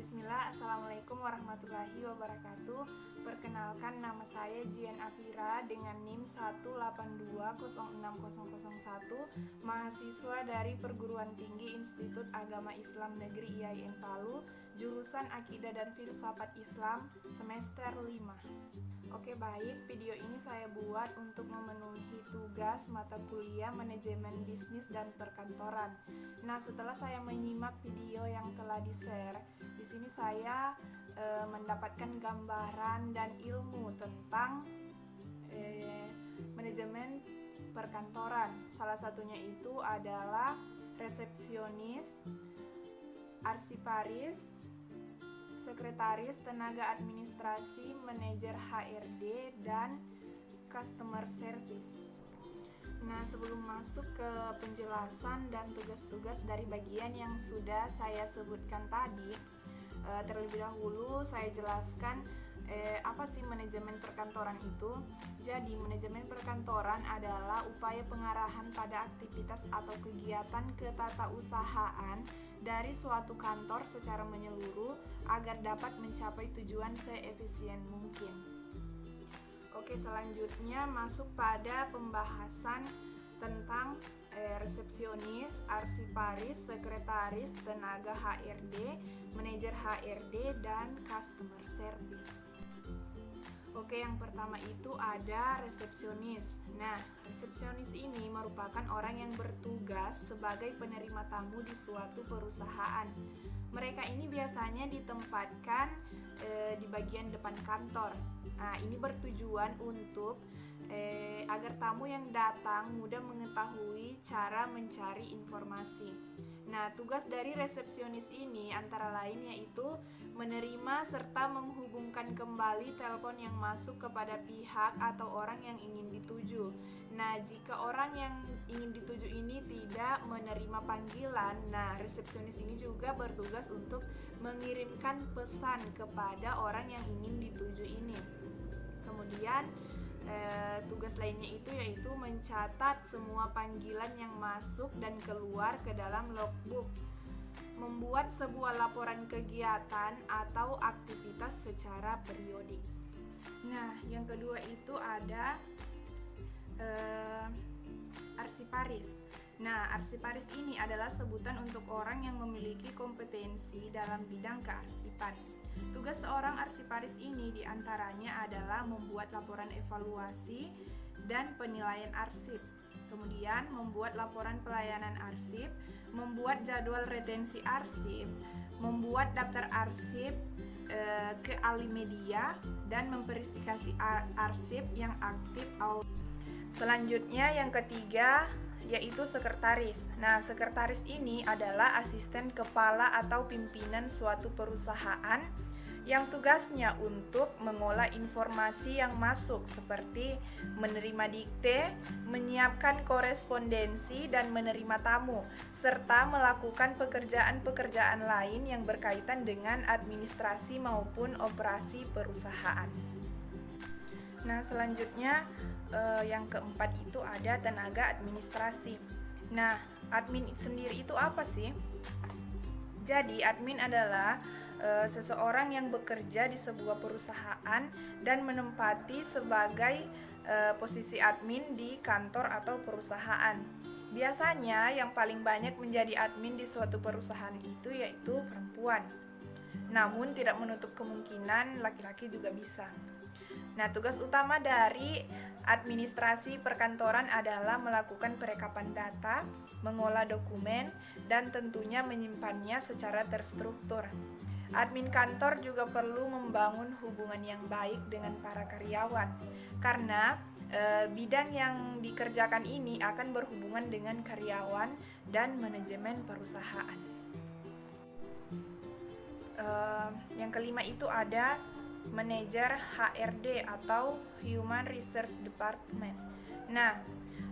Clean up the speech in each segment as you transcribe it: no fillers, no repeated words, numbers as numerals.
Bismillah, Assalamualaikum warahmatullahi wabarakatuh. Perkenalkan, nama saya Jian Afira dengan NIM 182060001, mahasiswa dari Perguruan Tinggi Institut Agama Islam Negeri IAIN Palu, jurusan Akidah dan Filsafat Islam, semester 5. Oke, baik, video ini saya buat untuk memenuhi tugas mata kuliah Manajemen Bisnis dan Perkantoran. Nah, setelah saya menyimak video yang telah di-share, di sini saya mendapatkan gambaran dan ilmu tentang manajemen perkantoran. Salah satunya itu adalah resepsionis, arsiparis, sekretaris, tenaga administrasi, manajer HRD, dan customer service. Nah, sebelum masuk ke penjelasan dan tugas-tugas dari bagian yang sudah saya sebutkan tadi, terlebih dahulu saya jelaskan apa sih manajemen perkantoran itu. Jadi, manajemen perkantoran adalah upaya pengarahan pada aktivitas atau kegiatan ketatausahaan dari suatu kantor secara menyeluruh agar dapat mencapai tujuan seefisien mungkin. Oke, selanjutnya masuk pada pembahasan tentang resepsionis, arsiparis, sekretaris, tenaga HRD, manajer HRD, dan customer service. Oke, yang pertama itu ada resepsionis. Nah, resepsionis ini merupakan orang yang bertugas sebagai penerima tamu di suatu perusahaan. Mereka ini biasanya ditempatkan di bagian depan kantor. Nah, ini bertujuan untuk agar tamu yang datang mudah mengetahui cara mencari informasi. Nah, tugas dari resepsionis ini antara lain yaitu menerima serta menghubungkan kembali telepon yang masuk kepada pihak atau orang yang ingin dituju. Nah, jika orang yang ingin dituju ini tidak menerima panggilan, nah resepsionis ini juga bertugas untuk mengirimkan pesan kepada orang yang ingin dituju ini. Kemudian tugas lainnya itu yaitu mencatat semua panggilan yang masuk dan keluar ke dalam logbook, membuat sebuah laporan kegiatan atau aktivitas secara periodik. Nah, yang kedua itu ada arsiparis. Nah, arsiparis ini adalah sebutan untuk orang yang memiliki kompetensi dalam bidang kearsipan. Tugas seorang arsiparis ini diantaranya adalah membuat laporan evaluasi dan penilaian arsip, kemudian membuat laporan pelayanan arsip, membuat jadwal retensi arsip, membuat daftar arsip ke Alimedia, dan memverifikasi arsip yang aktif. Selanjutnya yang ketiga yaitu sekretaris. Nah, sekretaris ini adalah asisten kepala atau pimpinan suatu perusahaan yang tugasnya untuk mengolah informasi yang masuk seperti menerima dikte, menyiapkan korespondensi dan menerima tamu, serta melakukan pekerjaan-pekerjaan lain yang berkaitan dengan administrasi maupun operasi perusahaan. Nah, selanjutnya yang keempat itu ada tenaga administrasi. Nah, admin sendiri itu apa sih? Jadi, admin adalah seseorang yang bekerja di sebuah perusahaan dan menempati sebagai posisi admin di kantor atau perusahaan. Biasanya yang paling banyak menjadi admin di suatu perusahaan itu yaitu perempuan. Namun tidak menutup kemungkinan laki-laki juga bisa. Nah, tugas utama dari administrasi perkantoran adalah melakukan perekapan data, mengolah dokumen, dan tentunya menyimpannya secara terstruktur. Admin kantor juga perlu membangun hubungan yang baik dengan para karyawan, karena bidang yang dikerjakan ini akan berhubungan dengan karyawan dan manajemen perusahaan. Yang kelima itu ada manajer HRD atau Human Resource Department. Nah,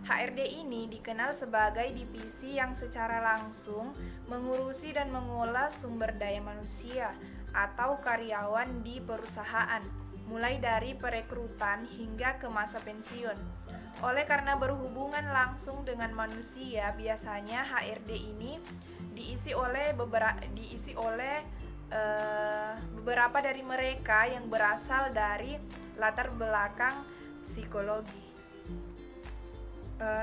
HRD ini dikenal sebagai divisi yang secara langsung mengurusi dan mengolah sumber daya manusia atau karyawan di perusahaan, mulai dari perekrutan hingga ke masa pensiun. Oleh karena berhubungan langsung dengan manusia, biasanya HRD ini diisi oleh beberapa dari mereka yang berasal dari latar belakang psikologi.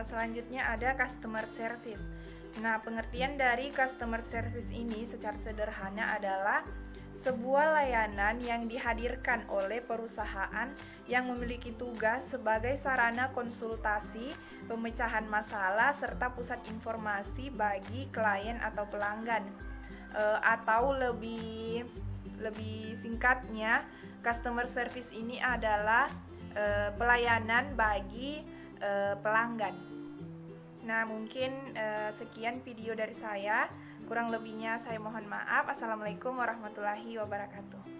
Selanjutnya ada customer service. Nah, pengertian dari customer service ini secara sederhana adalah sebuah layanan yang dihadirkan oleh perusahaan yang memiliki tugas sebagai sarana konsultasi, pemecahan masalah, serta pusat informasi bagi klien atau pelanggan. Atau lebih singkatnya, customer service ini adalah pelayanan bagi pelanggan. Nah, mungkin sekian video dari saya. Kurang lebihnya saya mohon maaf. Assalamualaikum warahmatullahi wabarakatuh.